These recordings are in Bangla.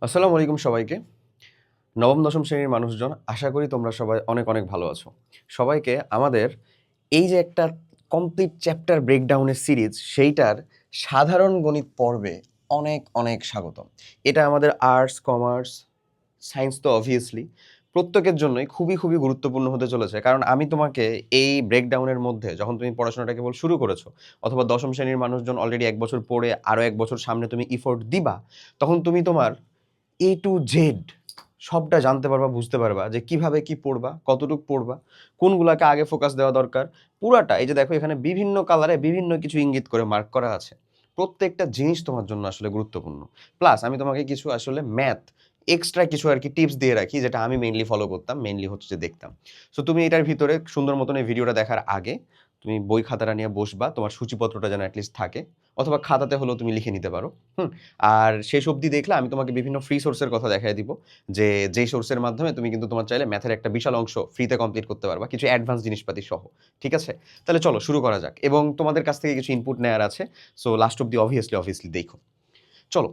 আসসালামু আলাইকুম সবাইকে। নবম দশম শ্রেণীর মানুষজন, আশা করি তোমরা সবাই অনেক অনেক ভালো আছো। সবাইকে আমাদের এই যে একটা কমপ্লিট চ্যাপ্টার ব্রেকডাউনের সিরিজ, সেইটার সাধারণ গণিত পর্বে অনেক অনেক স্বাগতম। এটা আমাদের আর্টস, কমার্স, সায়েন্স তো অবভিয়াসলি প্রত্যেকের জন্যই খুবই খুবই গুরুত্বপূর্ণ হতে চলেছে। কারণ আমি তোমাকে এই ব্রেকডাউনের মধ্যে যখন তুমি পড়াশোনাটা কেবল শুরু করেছো, অথবা দশম শ্রেণীর মানুষজন অলরেডি ১ বছর পড়ে আরও ১ বছর সামনে তুমি ইফোর্ট দিবা, তখন তুমি তোমার টু জেড সবটা জানতে পারবা, বুঝতে পারবা যে কিভাবে কি পড়বা, কতটুকু পড়বা, কোনগুলাকে আগে ফোকাস দেওয়া দরকার। পুরাটা এই যে দেখো, এখানে বিভিন্ন কালারে বিভিন্ন কিছু ইঙ্গিত করে মার্ক করা আছে। প্রত্যেকটা জিনিস তোমার জন্য আসলে গুরুত্বপূর্ণ। প্লাস আমি তোমাকে কিছু আসলে ম্যাথ এক্সট্রা কিছু আর কি টিপস দিয়ে রাখি, যেটা আমি মেইনলি ফলো করতাম, মেইনলি হচ্ছে যে দেখতাম। সো তুমি এটার ভিতরে সুন্দর মতন এই ভিডিওটা দেখার আগে তুমি বই খাতাটা নিয়ে বসবা, তোমার সূচিপত্রটা যেন অ্যাটলিস্ট থাকে, অথবা খাতাতে হলেও তুমি লিখে নিতে পারো। আর শেষ অবধি দেখলে আমি তোমাকে বিভিন্ন ফ্রি সোর্সের কথা দেখাই দিব, যে যেই সোর্সের মাধ্যমে তুমি কিন্তু তোমার চাইলে ম্যাথের একটা বিশাল অংশ ফ্রিতে কমপ্লিট করতে পারবা, কিছু অ্যাডভান্স জিনিসপাতি সহ। ঠিক আছে, তাহলে চলো শুরু করা যাক, এবং তোমাদের কাছ থেকে কিছু ইনপুট নেওয়ার আছে। সো লাস্ট অব্দি অবভিয়াসলি দেখো। চলো,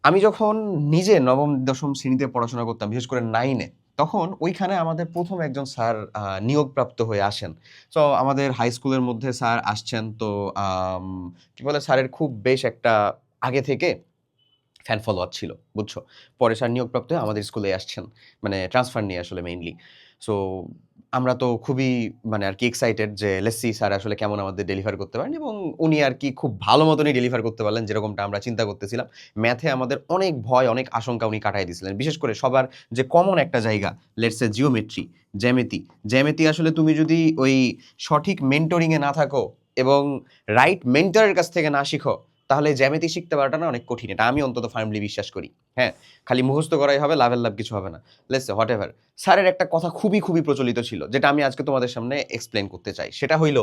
আমি যখন নিজে নবম দশম শ্রেণীতে পড়াশোনা করতাম, বিশেষ করে 9-এ, তখন ওইখানে আমাদের প্রথম একজন স্যার নিয়োগপ্রাপ্ত হয়ে আসেন। সো আমাদের হাই স্কুলের মধ্যে স্যার আসছেন, তো আম, কি বলে, স্যারের খুব বেশ একটা আগে থেকে ফ্যান ফলোয়ার ছিল, বুঝছো। পরে স্যার নিয়োগপ্রাপ্ত হয়ে আমাদের স্কুলে আসছেন, মানে ট্রান্সফার নিয়ে আসলে মেইনলি। সো আমরা তো খুবই মানে আর কি এক্সাইটেড যে লেটস সি স্যার আসলে কেমন আমাদের ডেলিভার করতে পারেন, এবং উনি আর কি খুব ভালো মতনই ডেলিভার করতে পারলেন, যেরকমটা আমরা চিন্তা করতেছিলাম। ম্যাথে আমাদের অনেক ভয়, অনেক আশঙ্কা উনি কাটাই দিয়েছিলেন, বিশেষ করে সবার যে কমন একটা জায়গা, লেটস সে জিওমেট্রি, জ্যামিতি। জ্যামিতি আসলে তুমি যদি ওই সঠিক মেন্টরিংয়ে না থাকো এবং রাইট মেন্টরের কাছ থেকে না শিখো, তাহলে জ্যামিতি শিখতে পারাটা না অনেক কঠিন। এটা আমি অন্তত ফার্মলি বিশ্বাস করি। হ্যাঁ, খালি মুখস্থ করাই হবে, লাভের লাভ কিছু হবে না। Let's say what ever. স্যারের একটা কথা খুবই খুবই প্রচলিত ছিল, যেটা আমি আজকে তোমাদের সামনে এক্সপ্লেন করতে চাই। সেটা হইল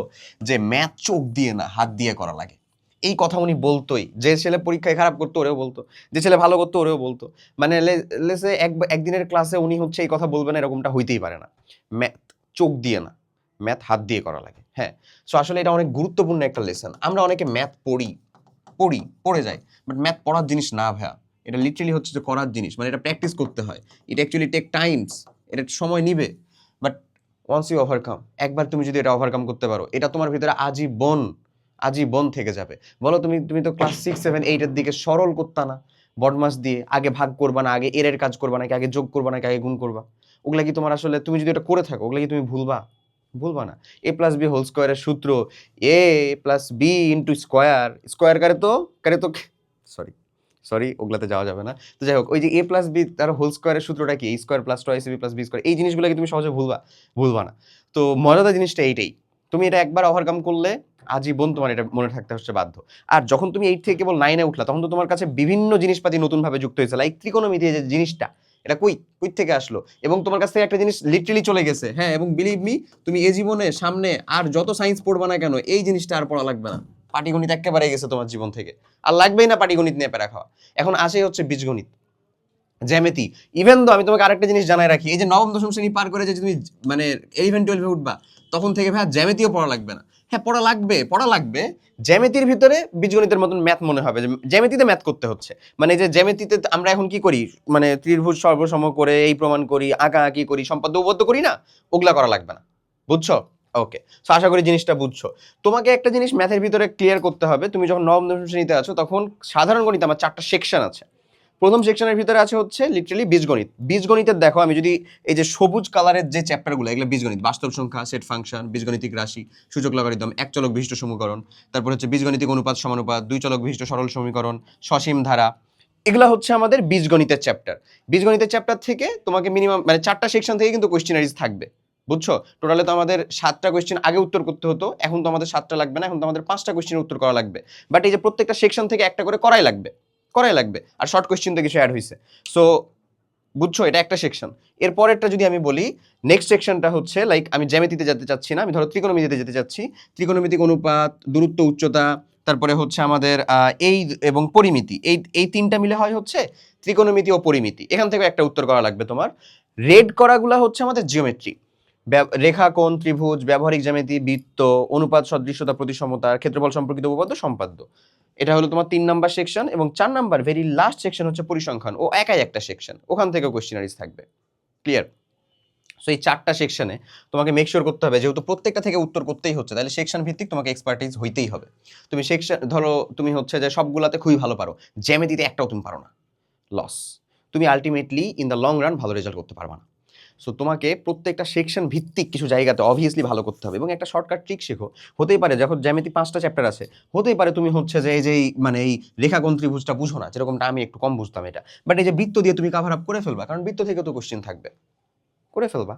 যে ম্যাথ চোখ দিয়ে না, হাত দিয়ে করা লাগে। এই কথা উনি বলতোই। যে ছেলে পরীক্ষায় খারাপ করতো ওরেও বলতো, যে ছেলে ভালো করতো ওরেও বলতো। মানে লেসে একদিনের ক্লাসে উনি হচ্ছে এই কথা বলবেন, এরকমটা হইতেই পারে না। ম্যাথ চোখ দিয়ে না, ম্যাথ হাত দিয়ে করা লাগে। হ্যাঁ, সো আসলে এটা অনেক গুরুত্বপূর্ণ একটা লেসন। আমরা অনেকে ম্যাথ পড়ে যায়, বাট ম্যাথ পড়ার জিনিস না ভাইয়া। এটা লিটারালি হচ্ছে যে করার জিনিস, মানে এটা প্র্যাকটিস করতে হয়। এটা অ্যাকচুয়ালি টেক টাইমস, এটা সময় নিবে। বাট ওয়ান্স ইউ ওভারকাম, একবার তুমি যদি এটা ওভারকাম করতে পারো, এটা তোমার ভিতরে আজীবন আজীবন থেকে যাবে। বলো, তুমি তুমি তো ক্লাস 6, 7, 8-এর দিকে সরল করতা না? বদমাস দিয়ে আগে ভাগ করবা না, আগে এর কাজ করবা নাকি আগে যোগ করবা নাকি আগে গুণ করবা? ওগুলা কি তোমার আসলে, তুমি যদি এটা করে থাকো, ওগুলা কি তুমি ভুলবা? ভুলবা না। a+b হোল স্কোয়ারের সূত্র a+b ইন্টু স্কোয়ার করে তো সরি সরি, ওগুলাতে যাওয়া যাবে না। তো যাই হোক, ওই যে a+b তার হোল স্কোয়ারের সূত্রটা কি, a² + 2ac+b², এই জিনিসগুলো কি তুমি সহজে ভুলবা? ভুলবা না। তো মজাদার জিনিসটা এইটাই, তুমি এটা একবার ওভারকাম করলে আজীবন তোমার এটা মনে থাকতে হচ্ছে বাধ্য। আর যখন তুমি 8 থেকে কেবল 9-এ উঠলা, তখন তো তোমার কাছে বিভিন্ন জিনিসপাতি নতুনভাবে যুক্ত হয়েছে, লাইক ত্রিকোণমিতি যে জিনিসটা, এটা কই থেকে আসলো, এবং তোমার কাছ থেকে একটা জিনিস লিটারালি চলে গেছে। হ্যাঁ, এবং বিলিভ মি, তুমি এই জীবনে সামনে আর যত সায়েন্স পড়বা না কেন, এই জিনিসটা আর পড়া লাগবে না। পাটিগণিত একেবারে গেছে তোমার জীবন থেকে, আর লাগবেই না পাটিগণিত নিয়ে প্যারা খাওয়া। এখন আসে হচ্ছে বীজগণিত, জ্যামিতি। ইভেন তো আমি তোমাকে আরেকটা জিনিস জানাই রাখি, এই যে নবম দশম শ্রেণী পার করে যে তুমি মানে 11, 12-এ উঠবা, তখন থেকে ভাই জ্যামিতিও পড়া লাগবে না। হ্যাঁ, পড়া লাগবে। জ্যামিতির ভিতরে বীজগণিতের মতন ম্যাথ মনে হবে, যে জ্যামিতিতে ম্যাথ করতে হচ্ছে। মানে যে জ্যামিতিতে আমরা এখন কি করি, মানে ত্রিভুজ সর্বসম করে এই প্রমাণ করি, আঁকি করি, সম্পাদ্য উপপাদ্য করি না, ওগুলা করা লাগবে না। বুঝছো? ওকে। সো আশা করি জিনিসটা বুঝছো। তোমাকে একটা জিনিস ম্যাথের ভিতরে ক্লিয়ার করতে হবে, তুমি যখন নবম দশম শ্রেণীতে আছো, তখন সাধারণ গণিতে আমার 4টা সেকশন আছে। প্রথম সেকশনের ভিতরে আছে হচ্ছে লিটারালি বীজগণিত। বীজগণিতের দেখো, আমি যদি এই যে সবুজ কালারের যে চ্যাপ্টারগুলো, এগুলো বীজগণিত, বাস্তব সংখ্যা, সেট ফাংশন, বীজগণিতিক রাশি, সূচক লগারিদম, এক চলক বিশিষ্ট সমীকরণ, তারপর হচ্ছে বীজগণিতিক অনুপাত সমানুপাত, দুই চলক বিশিষ্ট সরল সমীকরণ, সসীম ধারা, এগুলা হচ্ছে আমাদের বীজগণিতের চ্যাপ্টার। বীজগণিতের চ্যাপ্টার থেকে তোমাকে মিনিমাম মানে 4টা সেকশন থেকে কিন্তু কোয়েশ্চেনারিজ থাকবে। বুঝছো? টোটালে তো আমাদের 7টা কোয়েশ্চেন আগে উত্তর করতে হতো, এখন তো আমাদের 7টা লাগবে না, এখন তো আমাদের 5টা কোয়েশ্চেন উত্তর করা লাগবে। বাট এই যে প্রত্যেকটা সেকশন থেকে একটা করে করাই লাগবে, আর শর্ট কোয়েশ্চেন তো কিছু অ্যাড হয়েছে। সো বুঝছো, এটা একটা সেকশন। এর পরেরটা যদি আমি বলি, নেক্সট সেকশনটা হচ্ছে লাইক, আমি জ্যামিতিতে যেতে চাচ্ছি না, আমি ধরো ত্রিকোণমিতিতে যেতে চাচ্ছি। ত্রিকোণমিতিক অনুপাত, দূরত্ব, উচ্চতা, তারপরে হচ্ছে আমাদের এই এবং পরিমিতি, এই তিনটা মিলে হয় হচ্ছে ত্রিকোণমিতি ও পরিমিতি। এখান থেকে একটা উত্তর করা লাগবে তোমার। রেড করাগুলা হচ্ছে আমাদের জিওমেট্রি, রেখা, কোণ, ত্রিভুজ, ব্যবহারিক জ্যামিতি, বৃত্ত, অনুপাত, সদৃশ্যতা, প্রতিসমতা, ক্ষেত্রফল সম্পর্কিত উপপাদ্য, সম্পাদ্য। এটা হলো তোমার 3 নাম্বার সেকশন, এবং 4 নাম্বার ভেরি লাস্ট সেকশন হচ্ছে পরিসংখ্যান, ও একাই একটা সেকশন, ওখান থেকে কোশ্চেনারিজ থাকবে। ক্লিয়ার? সো এই 4টা সেকশনে তোমাকে মেক শিওর করতে হবে, যেহেতু প্রত্যেকটা থেকে উত্তর করতেই হচ্ছে, তাহলে সেকশন ভিত্তিক তোমাকে এক্সপার্টাইজ হইতেই হবে। তুমি সেকশন ধরো তুমি হচ্ছে যে সবগুলাতে খুবই ভালো পারো, জ্যামিতিতে একটাও তুমি পারো না, লস। তুমি ultimately in the long run ভালো রেজাল্ট করতে পারবা না। সো তোমাকে প্রত্যেকটা সেকশন ভিত্তিক কিছু জায়গাতে অবভিয়াসলি ভালো করতে হবে, এবং একটা শর্টকাট ট্রিক শেখো। হতেই পারে যখন জ্যামিতি 5টা চ্যাপ্টার আছে, হতেই পারে তুমি হচ্ছে যে এই যে মানে এই রেখাকোণ ত্রিভুজটা বুঝো না, যেরকমটা আমি একটু কম বুঝতাম এটা, বাট এই যে বৃত্ত দিয়ে তুমি কাভার আপ করে ফেলবা, কারণ বৃত্ত থেকে তো কোশ্চেন থাকবে, করে ফেলবা।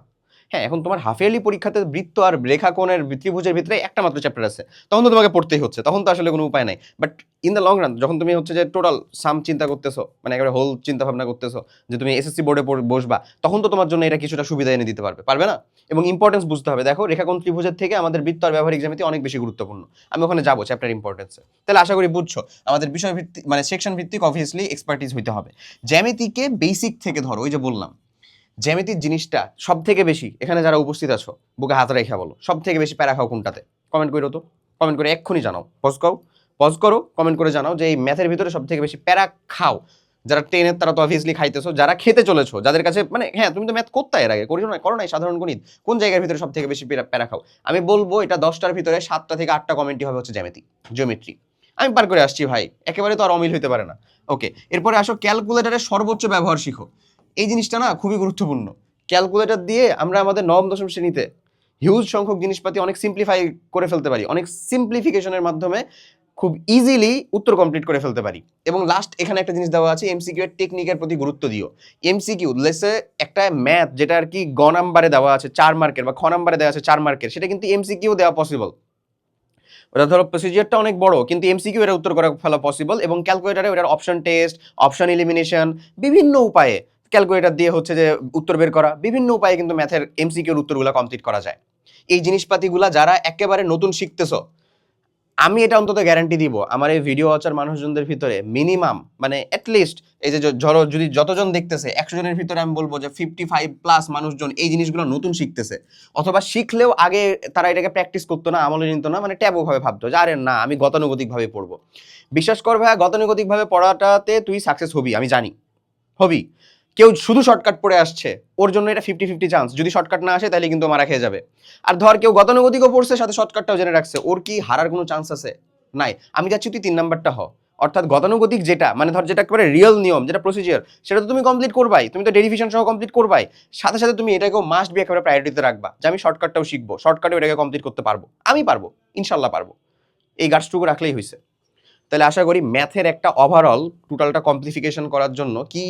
হ্যাঁ, এখন তোমার হাফ ইয়ারলি পরীক্ষাতে বৃত্ত আর রেখাকোণের ত্রিভুজের ভিতরে একটা মাত্র চ্যাপ্টার আছে, তখন তো তোমাকে পড়তেই হচ্ছে, তখন তো আসলে কোনো উপায় নাই। But in the long run যখন তুমি হচ্ছে যে টোটাল সাম চিন্তা করতেছো, মানে একেবারে হোল চিন্তা ভাবনা করতেছো যে তুমি এসএসসি বোর্ডে বসবা, তখন তো তোমার জন্য এটা কিছুটা সুবিধা এনে দিতে পারবে, পারবে না? এবং ইম্পর্টেন্স বুঝতে হবে। দেখো, রেখাকোণ ত্রিভুজের থেকে আমাদের বৃত্ত আর ব্যবহারিক জ্যামিতি অনেক বেশি গুরুত্বপূর্ণ। আমি ওখানে যাবো চ্যাপ্টার ইম্পর্টেন্সে। তাহলে আশা করি বুঝছো আমাদের বিষয় ভিত্তিক মানে সেকশন ভিত্তিক অবভিয়াসলি এক্সপার্টিস হইতে হবে। জ্যামিতিকে বেসিক থেকে ধরো, ওই যে বললাম জ্যামিতির জিনিসটা সব থেকে বেশি, এখানে যারা উপস্থিত আছো বুকে হাত রেখা বলো, সব থেকে বেশি প্যারা খাও কোনটাতে? কমেন্ট করো তো, কমেন্ট করে এক্ষুনি জানাও, পজ করো, কমেন্ট করে জানাও যে এই ম্যাথের ভিতরে সব থেকে বেশি প্যারা খাও। যারা টেনের তারা তো অবভিয়াসলি খাইতেছো, যারা খেতে চলেছো, যাদের কাছে মানে হ্যাঁ তুমি তো ম্যাথ করতে এর আগে করিও না, করো নাই সাধারণ গণিত, কোন জায়গার ভিতরে সব থেকে বেশি প্যারা খাও? আমি বলবো এটা 10টার ভিতরে 7টা থেকে 8টা কমেন্টই হবে হচ্ছে জিওমেট্রি। আমি পার করে আসছি ভাই, একেবারে তো আর অমিল হইতে পারে না। ওকে, এরপরে আসো ক্যালকুলেটরের সর্বোচ্চ ব্যবহার শিখো। এই জিনিসটা না খুবই গুরুত্বপূর্ণ। ক্যালকুলেটর দিয়ে আমরা আমাদের নবম দশম শ্রেণীতে হিউজ সংখ্যক জিনিসপাতি অনেক সিম্পলিফাই করে ফেলতে পারি, অনেক সিম্পলিফিকেশনের মাধ্যমে খুব ইজিলি উত্তর কমপ্লিট করে ফেলতে পারি। এবং লাস্ট এখানে একটা জিনিস দেওয়া আছে, এমসিকিউ এর টেকনিকের প্রতি গুরুত্ব দিও। এমসিকিউ লেসে একটা ম্যাথ যেটা আর কি গ নাম্বারে দেওয়া আছে 4 মার্কের, বা খ নাম্বারে দেওয়া আছে 4 মার্কের, সেটা কিন্তু এমসিকিউ দেওয়া পসিবল। ওটা ধরো প্রসিজিয়ারটা অনেক বড়, কিন্তু এমসিকিউ এর উত্তর করা ফেলা পসিবল, এবং ক্যালকুলেটরে ওটার অপশন টেস্ট, অপশন এলিমিনেশন, বিভিন্ন উপায়ে ক্যালকুলেটর দিয়ে হচ্ছে যে উত্তর বের করা, বিভিন্ন উপায়ে কিন্তু ম্যাথের এমসিকিউর উত্তরগুলো কমপ্লিট করা যায়। এই জিনিসপাতিগুলা যারা একেবারে নতুন শিখতেছো, আমি এটা অন্তত গ্যারান্টি দিব, আমার এই ভিডিও ওয়াচার মানুষজনদের ভিতরে মিনিমাম মানে অ্যাটলিস্ট এই যে ধরো যদি যতজন দেখতেছে 100 জনের ভিতরে আমি বলবো যে 55+ মানুষজন এই জিনিসগুলো নতুন শিখতেছে, অথবা শিখলেও আগে তারা এটাকে প্র্যাকটিস করতো না, আমলে নিত না, মানে ট্যাবু ভাবে ভাবতো যে আরে না আমি গতানুগতিক ভাবে পড়বো। বিশ্বাস কর ভাইয়া, গতানুগতিক ভাবে পড়াটাতে তুই সাকসেস হবি, আমি জানি হবি। কেউ শুধু শর্টকাট পড়ে আসছে, ওর জন্য এটা 50-50 চান্স, যদি শর্টকাট না আসে তাহলে কিন্তু মারা খেয়ে যাবে। আর ধর কেউ গতানুগতিকও পড়ছে সাথে শর্টকাটটাও জেনে রাখছে, ওর কি হারার কোনো চান্স আছে? নাই। আমি যাচ্ছি তুই 3 নাম্বারটা হ, অর্থাৎ গতানুগতিক যেটা মানে ধর যেটা করে রিয়েল নিয়ম, যেটা প্রসিজিয়ার, সেটা তো তুমি কমপ্লিট করবাই, তুমি তো ডেরিভেশন সহ কমপ্লিট করবাই, সাথে সাথে তুমি এটাকেও মাস্ট বি একেবারে প্রায়োরিটিতে রাখবা যে আমি শর্টকাটটাও শিখবো, শর্টকাটেও এটাকে কমপ্লিট করতে পারবো, আমি পারবো, ইনশাল্লাহ পারবো। এই গাছটুকু রাখলেই হয়েছে। তাহলে আশা করি ম্যাথের একটা ওভারঅল টোটালটা কমপ্লিফিকেশন করার জন্য কি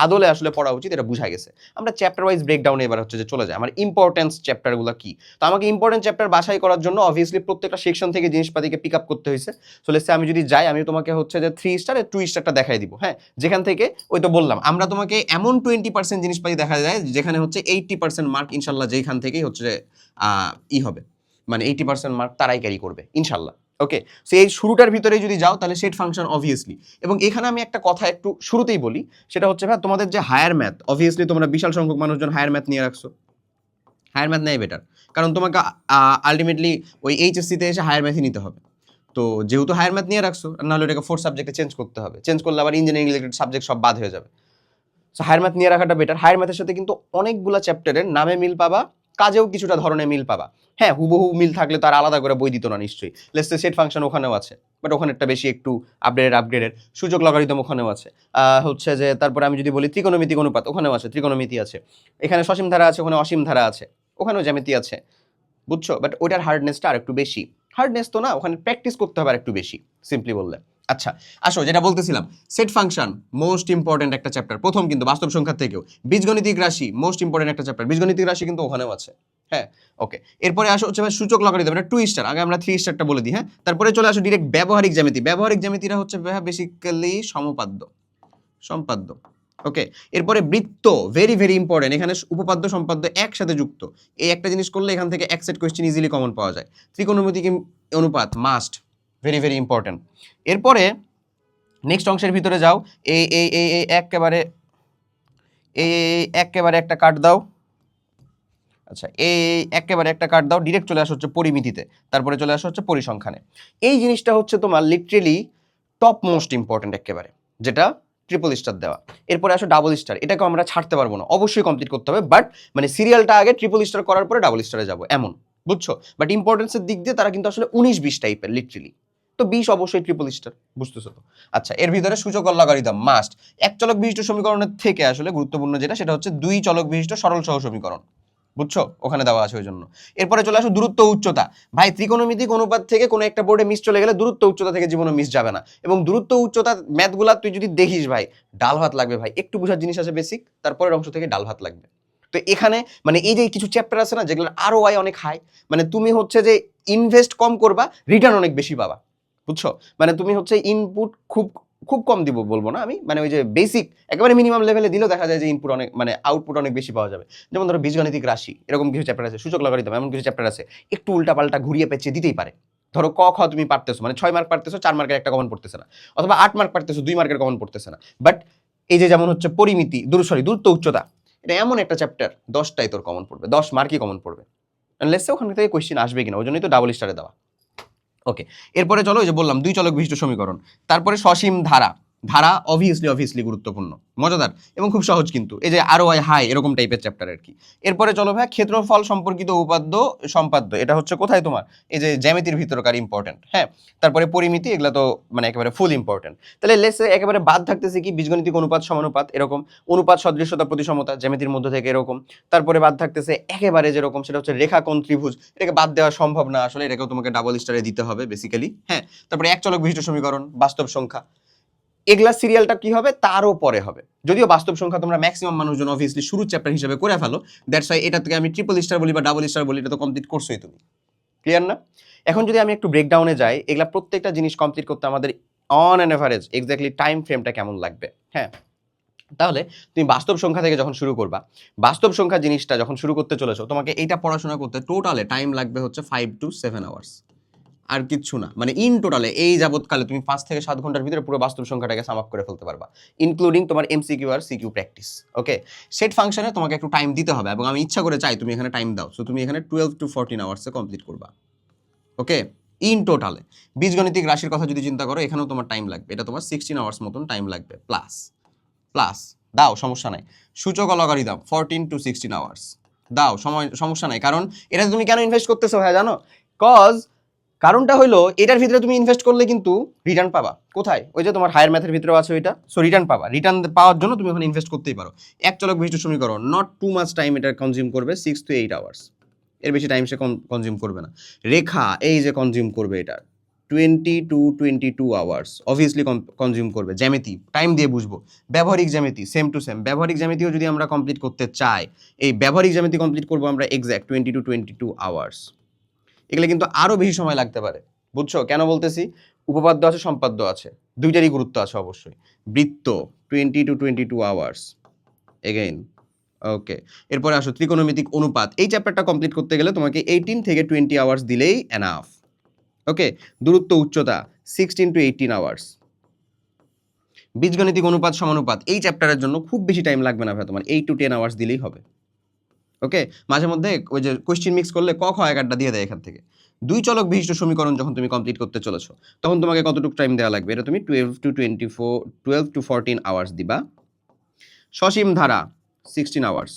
আদলে আসলে পড়া উচিত এটা বুঝা গেছে। আমরা চ্যাপ্টার ওয়াইজ ব্রেকডাউনে এবার হচ্ছে যে চলে যায় আমার ইম্পর্টেন্স চ্যাপ্টারগুলো কি। তো আমাকে ইম্পর্টেন্ট চ্যাপ্টার বাছাই করার জন্য অবভিয়াসলি প্রত্যেকটা সেকশন থেকে জিনিসপাতিকে পিক আপ করতে হয়েছে। সো লেটস সে আমি যদি যাই, আমি তোমাকে হচ্ছে যে 3 স্টার 2 স্টারটা দেখাই দিব। হ্যাঁ, যেখান থেকে ওই তো বললাম আমরা তোমাকে এমন 20% জিনিসপাতি দেখা যায় যেখানে হচ্ছে 80% মার্ক ইনশাল্লাহ যেখান থেকেই হচ্ছে হবে, মানে 80% মার্ক তারাই ক্যারি করবে ইনশাল্লাহ। ওকে, সো এই শুরুটার ভিতরে যদি যাও তাহলে সেট ফাংশন অবভিয়াসলি। এবং এখানে আমি একটা কথা একটু শুরুতেই বলি, সেটা হচ্ছে ভাই তোমাদের যে হায়ার ম্যাথ, অবভিয়াসলি তোমরা বিশাল সংখ্যক মানুষজন হায়ার ম্যাথ নিয়ে রাখছো, হায়ার ম্যাথ নেই বেটার, কারণ তোমাকে আলটিমেটলি ওই এইচএসসিতে এসে হায়ার ম্যাথই নিতে হবে। তো যেহেতু হায়ার ম্যাথ নিয়ে রাখছো, নাহলে এটাকে 4 সাবজেক্টে চেঞ্জ করতে হবে, চেঞ্জ করলে আবার ইঞ্জিনিয়ারিং রিলেটেড সাবজেক্ট সব বাদ হয়ে যাবে। সো হায়ার ম্যাথ নিয়ে রাখাটা বেটার। হায়ার ম্যাথের সাথে কিন্তু অনেকগুলো চ্যাপ্টারের নামে মিল পাবা, কাজেও কিছুটা ধরনের মিল পাবা। হ্যাঁ, হুবহু মিল থাকলে তার আলাদা করে বই দিত না নিশ্চয়ই। লেটস সে সেট ফাংশন ওখানেও আছে, বাট ওখানেরটা বেশি একটু আপগ্রেডেড। সূচক লগারিদম ওখানেও আছে। হচ্ছে যে তারপরে আমি যদি বলি ত্রিকোণমিতিক অনুপাত, ওখানেও আছে, ত্রিকোণমিতি আছে। এখানে সসীম ধারা আছে, ওখানে অসীম ধারা আছে, ওখানেও জ্যামিতি আছে, বুঝছো? বাট ওইটার হার্ডনেসটা আর একটু বেশি। হার্ডনেস তো না, ওখানে প্র্যাকটিস করতে হবে আর একটু বেশি, সিম্পলি বললে। আচ্ছা, আসো যেটা বলতেছিলাম, সেট ফাংশন মোস্ট ইম্পর্টেন্ট একটা চ্যাপ্টার, প্রথম কিন্তু বাস্তব সংখ্যা থেকেও। বীজগণিতিক রাশি মোস্ট ইম্পর্টেন্ট একটা চ্যাপ্টার, বীজগণিতিক রাশি কিন্তু ওখানেও আছে। হ্যাঁ, ওকে। এরপরে আসো হচ্ছে সূচক লগারিদম, এটা 2 স্টার, আগে আমরা 3 স্টারটা বলে দিই। হ্যাঁ, তারপরে চলে আসো ডিরেক্ট ব্যবহারিক জ্যামিতি। ব্যবহারিক জ্যামিতিটা হচ্ছে বেসিক্যালি সম্পাদ্য। ওকে, এরপরে বৃত্ত ভেরি ভেরি ইম্পর্টেন্ট, এখানে উপপাদ্য সম্পাদ্য একসাথে যুক্ত। এই একটা জিনিস করলে এখান থেকে এক সেট কোয়েশ্চেন ইজিলি কমন পাওয়া যায়। ত্রিকোণমিতিক অনুপাত মাস্ট, ভেরি ভেরি ইম্পর্টেন্ট। এরপরে নেক্সট অংশের ভিতরে যাও, এই এই এই এই একেবারে একেবারে একটা কাট দাও। আচ্ছা, এই একেবারে একটা কাট দাও, ডিরেক্ট চলে আসা হচ্ছে পরিমিতিতে, তারপরে চলে আসা হচ্ছে পরিসংখ্যানে। এই জিনিসটা হচ্ছে তোমার লিটারেলি টপ মোস্ট ইম্পর্টেন্ট একেবারে, যেটা ট্রিপল স্টার দেওয়া। এরপরে আসো ডাবল স্টার, এটাকে আমরা ছাড়তে পারবো না, অবশ্যই কমপ্লিট করতে হবে, বাট মানে সিরিয়ালটা আগে ট্রিপল স্টার করার পরে ডাবল স্টারে যাবো এমন, বুঝছো? বাট ইম্পর্টেন্সের দিক দিয়ে তারা কিন্তু আসলে 19-20 টাইপের লিটারেলি, তো 20 অবশ্যই ট্রিপল স্টার, বুঝতেছো তো? আচ্ছা, এর ভিতরে সূচক লগারিদম মাস্ট। এক চলক বিশিষ্ট সমীকরণের থেকে আসলে গুরুত্বপূর্ণ যেটা, সেটা হচ্ছে দুই চলক বিশিষ্ট সরল সহ সমীকরণ, বুঝছো? ওখানে দেওয়া আছে ওই জন্য। এরপরে চলে আসো দূরত্ব উচ্চতা। ভাই ত্রিকোণমিতিক অনুপাত থেকে কোনো একটা বোর্ডে মিস চলে গেলে দূরত্ব উচ্চতা থেকে জীবনে মিস যাবে না। এবং দূরত্ব উচ্চতা ম্যাথগুলা তুই যদি দেখিস ভাই, ডাল ভাত লাগবে ভাই, একটু বোঝার জিনিস আছে বেসিক, তারপরের অংশ থেকে ডাল ভাত লাগবে। তো এখানে মানে এই যে কিছু চ্যাপ্টার আছে না যেগুলোর ROI অনেক হাই, মানে তুমি হচ্ছে যে ইনভেস্ট কম করবা, রিটার্ন অনেক বেশি পাবা, বুঝছো? মানে তুমি হচ্ছে ইনপুট খুব খুব কম দিব বলবো না আমি, মানে ওই যে বেসিক একেবারে মিনিমাম লেভেলে দিলেও দেখা যায় যে ইনপুট অনেক মানে আউটপুট অনেক বেশি পাওয়া যাবে। যেমন ধরো বীজগণিতিক রাশি, এরকম কিছু চ্যাপ্টার আছে, সূচক লগারিদম, এমন কিছু চ্যাপ্টার আছে একটু উল্টা পাল্টা ঘুরিয়ে পেঁচিয়ে দিতেই পারে। ধরো ক খ তুমি পারতেছো, মানে 6 মার্ক পারতেছো, 4 মার্কের একটা কমন পড়তেছে না, অথবা 8 মার্ক পারতেছো, 2 মার্কের কমন পড়তেছে না। বাট এই যে যেমন হচ্ছে পরিমিতি দূরত্ব উচ্চতা, এটা এমন একটা চ্যাপ্টার 10টাই তোর কমন পড়বে, 10 মার্কই কমন পড়বে, আনলেস ওখান থেকে কোয়েশ্চেন আসবে কিনা, ওই জন্যই তো ডাবল স্টারে দেওয়া। ওকে, এরপরে চলো ওই যে বললাম দুই চলক বিশিষ্ট সমীকরণ, তারপরে সসীম ধারা। ধারা অবভিয়াসলি গুরুত্বপূর্ণ, মজাদার এবং খুব সহজ, কিন্তু এই যে ROI হাই এরকম টাইপের চ্যাপ্টার আর কি। এরপরে চলো ভাই ক্ষেত্রফল সম্পর্কিত উপাদ্য সম্পাদ্য, এটা হচ্ছে কোথায় তোমার এই যে জ্যামিতির ভিতরকার ইম্পর্টেন্ট, হ্যাঁ। তারপরে পরিমিতি, এগুলা তো মানে একেবারে ফুল ইম্পর্টেন্ট। তাহলে লেসে একেবারে বাদ থাকতেছে কি, বীজগণিতিক অনুপাত সমানুপাত, এরকম অনুপাত সদৃশ্যতা প্রতিসমতা জ্যামিতির মধ্যে থেকে এরকম। তারপরে বাদ থাকতেছে একেবারে যেরকম, সেটা হচ্ছে রেখা কোণ ত্রিভুজ, এটাকে বাদ দেওয়া সম্ভব না আসলে, এটাকেও তোমাকে ডাবল স্টারে দিতে হবে বেসিক্যালি, হ্যাঁ। তারপরে এক চলক বিশিষ্ট সমীকরণ, বাস্তব সংখ্যা, এগুলা সিরিয়ালটা কি হবে তারও পরে হবে, যদিও বাস্তব সংখ্যা তোমরা ম্যাক্সিমাম মানুষজন অবভিয়াসলি শুরু চ্যাপ্টার হিসেবে করে ফেলো, দ্যাটস ওয়াই এটা থেকে আমি ট্রিপল স্টার বলি বা ডাবল স্টার বলি, এটা তো কমপ্লিট করছোই তুমি, ক্লিয়ার না? এখন যদি আমি একটু ব্রেকডাউনে যাই, এগুলা প্রত্যেকটা জিনিস কমপ্লিট করতে আমাদের on an average exactly time ফ্রেমটা কেমন লাগবে, হ্যাঁ। তাহলে তুমি বাস্তব সংখ্যা থেকে যখন শুরু করবা, বাস্তব সংখ্যা জিনিসটা যখন শুরু করতে চলেছো, তোমাকে এইটা পড়াশোনা করতে টোটালে টাইম লাগবে হচ্ছে 5 to 7 আওয়ার্স, আর কিচ্ছু না। মানে ইন টোটালে এই যাবৎকালে তুমি 5 থেকে 7 ঘন্টার ভিতরে পুরো বাস্তব সংখ্যাটাকে সাম আপ করে ফেলতে পারবা, ইনক্লুডিং তোমার MCQ আর CQ প্র্যাকটিস। ওকে, সেট ফাংশনে তোমাকে একটু টাইম দিতে হবে, এবং আমি ইচ্ছা করে চাই তুমি এখানে টাইম দাও, সো তুমি এখানে 12 to 14 আওয়ার্সে কমপ্লিট করবা। ওকে, ইন টোটালে বীজগণিতিক রাশির কথা যদি চিন্তা করো, এখানেও তোমার টাইম লাগবে, এটা তোমার 16 আওয়ার্স মতন টাইম লাগবে, প্লাস প্লাস দাও, সমস্যা নাই। সূচক লগারিদম 14 to 16 আওয়ার্স দাও, সমস্যা নাই। কারণ এটাতে তুমি কেন ইনভেস্ট করতেছো ভাই জানো? কজ কারণটা হলো এটার ভিতরে তুমি ইনভেস্ট করলে কিন্তু রিটার্ন পাবা কোথায়, ওই যে তোমার হায়ার ম্যাথের ভিতরে আছে ওইটা, সো রিটার্ন পাবা, রিটার্ন পাওয়ার জন্য তুমি ওখানে ইনভেস্ট করতেই পারো। এক চলক বিশিষ্ট সমীকরণ নট টু মাচ টাইম, এটা কনজিউম করবে 6 to 8 আওয়ার্স, এর বেশি টাইম সে কনজিউম করবে না। রেখা এই যে কনজিউম করবে এটা 20 to 22 আওয়ার্স অবভিয়াসলি কনজিউম করবে। জ্যামিতি টাইম দিয়ে বুঝবো, ব্যবহারিক জ্যামিতি সেম টু সেম, ব্যবহারিক জ্যামিতিও যদি আমরা কমপ্লিট করতে চাই, এই ব্যবহারিক জ্যামিতি কমপ্লিট করবো আমরা এক্স্যাক্ট 20 to 22 আওয়ার্স। এগুলো কিন্তু আরো বেশি সময় লাগতে পারে, বুঝছো কেন বলতেছি? উপপাদ্য আছে, সম্পাদ্য আছে, দুইটারই গুরুত্ব আছে অবশ্যই। বৃত্ত 20 to 22 আওয়ার্স এগেইন। ওকে, এরপরে আসো ত্রিকোণমিতিক অনুপাত, এই চ্যাপ্টারটা কমপ্লিট করতে গেলে তোমাকে 18 থেকে 20 আওয়ার্স দিলেই এনাফ। ওকে, দূরত্ব উচ্চতা 16 to 18 আওয়ার্স। বীজগণিতিক অনুপাত সমানুপাত, এই চ্যাপ্টারের জন্য খুব বেশি টাইম লাগবে না ভাই, তোমার 8 to 10 আওয়ার্স দিলেই হবে। ওকে, মাঝে মধ্যে ওই যে কোয়েশ্চেন মিক্স করলে ক খ এক আড্ডা দিয়ে দেয় এখান থেকে। দুই চলক বিশিষ্ট সমীকরণ যখন তুমি কমপ্লিট করতে চলেছো, তখন তোমাকে কতটুকু টাইম দেওয়া লাগবে, এটা তুমি 12 to 14 আওয়ার্স দিবা। সসীম ধারা 16 আওয়ার্স।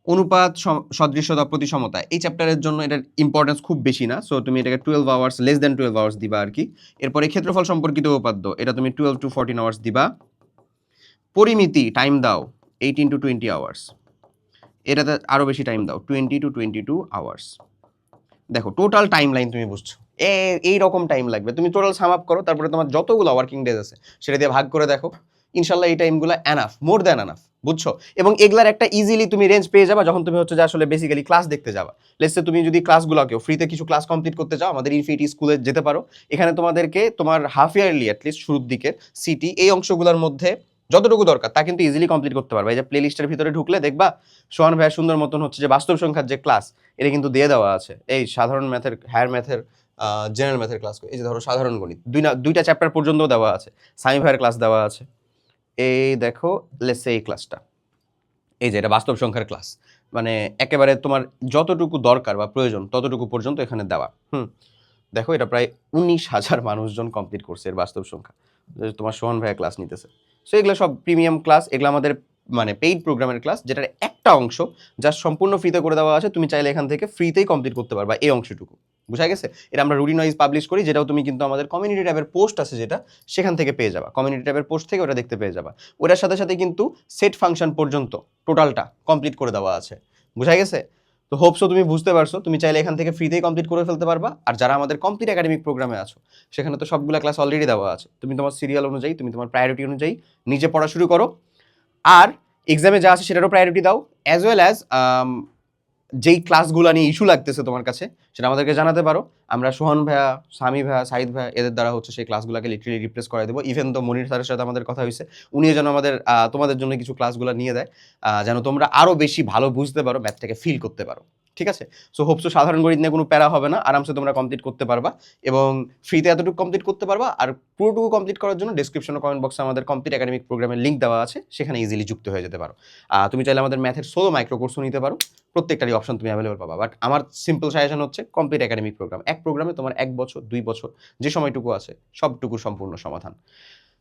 অনুপাত সদৃশ্যতা প্রতিসমতা, এই চ্যাপ্টারের জন্য এটার ইম্পর্টেন্স খুব বেশি না, সো তুমি এটাকে 12 আওয়ার্স, লেস দ্যান 12 আওয়ার্স দিবা আর কি। এরপরে ক্ষেত্রফল সম্পর্কিত উপাদ্য, এটা তুমি 12 to 14 আওয়ার্স দিবা। পরিমিতি টাইম দাও 18 to 20 আওয়ার্স, এটাতে আরও বেশি টাইম দাও 20 to 22 আওয়ার্স। দেখো টোটাল টাইম লাইন তুমি বুঝছো, এই রকম টাইম লাগবে। তুমি টোটাল সাম আপ করো, তারপরে তোমার যতগুলো ওয়ার্কিং ডেজ আছে সেটা দিয়ে ভাগ করে দেখো, ইনশাল্লাহ এই টাইমগুলো এনাফ, মোর দ্যান এনাফ, বুঝছো? এবং এগুলার একটা ইজিলি তুমি রেঞ্জ পেয়ে যাবা যখন তুমি হচ্ছে যে আসলে বেসিক্যালি ক্লাস দেখতে যাবা। লেটসে তুমি যদি ক্লাসগুলোকেও ফ্রিতে কিছু ক্লাস কমপ্লিট করতে চাও, আমাদের ইনফিনিটি স্কুলে যেতে পারো। এখানে তোমাদেরকে তোমার হাফ ইয়ারলি অ্যাটলিস্ট শুরুর দিকের সিটি এই অংশগুলোর মধ্যে যতটুকু দরকার তা কিন্তু ইজিলি কমপ্লিট করতে পারবে। এই যে প্লে লিস্টের ভিতরে ঢুকলে দেখবা সোহান ভাইয়া সুন্দর মতন হচ্ছে যে বাস্তব সংখ্যার যে ক্লাস, এটা কিন্তু দিয়ে দেওয়া আছে। এই সাধারণ ম্যাথের, হায়ার ম্যাথের, জেনারেল ম্যাথের ক্লাস, এই যে ধরো সাধারণ গণিত দুইটা চ্যাপ্টার পর্যন্ত দেওয়া আছে, সামি ভাইয়ের ক্লাস দেওয়া আছে। এই দেখো লেটসে এই ক্লাসটা, এই যে এটা বাস্তব সংখ্যার ক্লাস, মানে একেবারে তোমার যতটুকু দরকার বা প্রয়োজন ততটুকু পর্যন্ত এখানে দেওয়া। দেখো এটা প্রায় 19,000 মানুষজন কমপ্লিট করছে এর বাস্তব সংখ্যা, তোমার সোহান ভাইয়া ক্লাস নিতেছে। সো এগুলো সব প্রিমিয়াম ক্লাস, এগুলো আমাদের মানে পেইড প্রোগ্রামের ক্লাস, যেটার একটা অংশ যা সম্পূর্ণ ফ্রিতে করে দেওয়া আছে, তুমি চাইলে এখান থেকে ফ্রিতেই কমপ্লিট করতে পারবা এই অংশটুকু। বুঝা গেছে? এটা আমরা রুটিন ওয়াইজ পাবলিশ করি, যেটাও তুমি কিন্তু আমাদের কমিউনিটি ট্যাবের পোস্ট আছে যেটা, সেখান থেকে পেয়ে যাবা। কমিউনিটি ট্যাবের পোস্ট থেকে ওটা দেখতে পেয়ে যাবা। ওটার সাথে সাথে কিন্তু সেট ফাংশন পর্যন্ত টোটালটা কমপ্লিট করে দেওয়া আছে। বুঝা গেছে? তো হোপসো তুমি বুঝতে পারছো। তুমি চাইলে এখান থেকে ফ্রিতেই কমপ্লিট করে ফেলতে পারবা। আর যারা আমাদের কমপ্লিট একাডেমিক প্রোগ্রামে আছো, সেখানে তো সবগুলো ক্লাস অলরেডি দেওয়া আছে। তুমি তোমার সিরিয়াল অনুযায়ী, তুমি তোমার প্রায়োরিটি অনুযায়ী নিজে পড়া শুরু করো। আর এক্সামে যা আছে সেটারও প্রায়োরিটি দাও, অ্যাজ ওয়েল অ্যাজ যেই ক্লাসগুলো নিয়ে ইস্যু লাগতেছে তোমার কাছে, সেটা আমাদেরকে জানাতে পারো। আমরা সোহান ভাইয়া, সামি ভাইয়া, সাইদ ভাইয়া, এদের দ্বারা হচ্ছে সেই ক্লাসগুলোকে লিটারেলি রিপ্লেস করে দেবো। ইভেন তো মনির স্যারের সাথে আমাদের কথা হয়েছে, উনিও যেন আমাদের তোমাদের জন্য কিছু ক্লাসগুলো নিয়ে দেয়, যেন তোমরা আরও বেশি ভালো বুঝতে পারো, ম্যাথটাকে ফিল করতে পারো। ঠিক আছে? সো হোপসো সাধারণ গণিত নিয়ে কোনো প্যারা হবে না, আরামসে তোমরা কমপ্লিট করতে পারবা এবং ফ্রিতে এতটুকু কমপ্লিট করতে পারবা। আর পুরোটুকু কমপ্লিট করার জন্য ডিসক্রিপশন ও কমেন্ট বক্সে আমাদের কমপ্লিট একাডেমিক প্রোগ্রামের লিঙ্ক দেওয়া আছে, সেখানে ইজিলি যুক্ত হয়ে যেতে পারো। তুমি চাইলে আমাদের ম্যাথের সোলো মাইক্রো কোর্সও নিতে পারো, প্রত্যেকটারই অপশন তুমি অ্যাভেলেবল পাবা। বাট আমার সিম্পল সাজেশন হচ্ছে কমপ্লিট একাডেমিক প্রোগ্রাম। এক প্রোগ্রামে তোমার 1 বছর 2 বছর যে সময়টুকু আছে সবটুকুর সম্পূর্ণ সমাধান।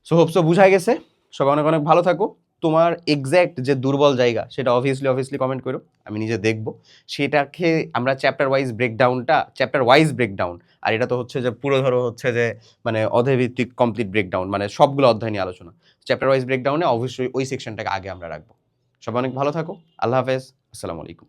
সো হোপসো বুঝাই গেছে। সবাই অনেক অনেক ভালো থাকো। তোমার এক্স্যাক্ট যে দুর্বল জায়গা সেটা অবভিয়াসলি কমেন্ট করো, আমি নিজে দেখব। সেটাকে আমরা চ্যাপ্টার ওয়াইজ ব্রেকডাউন, আর এটা তো হচ্ছে যে পুরো ধরো হচ্ছে যে মানে অধ্যায়ভিত্তিক কমপ্লিট ব্রেকডাউন, মানে সবগুলো অধ্যায় নিয়ে আলোচনা। চ্যাপ্টার ওয়াইজ ব্রেকডাউনে অবশ্যই ওই সেকশনটাকে আগে আমরা রাখবো। সবাই অনেক ভালো থাকো। আল্লাহ হাফেজ। আসসালামু আলাইকুম।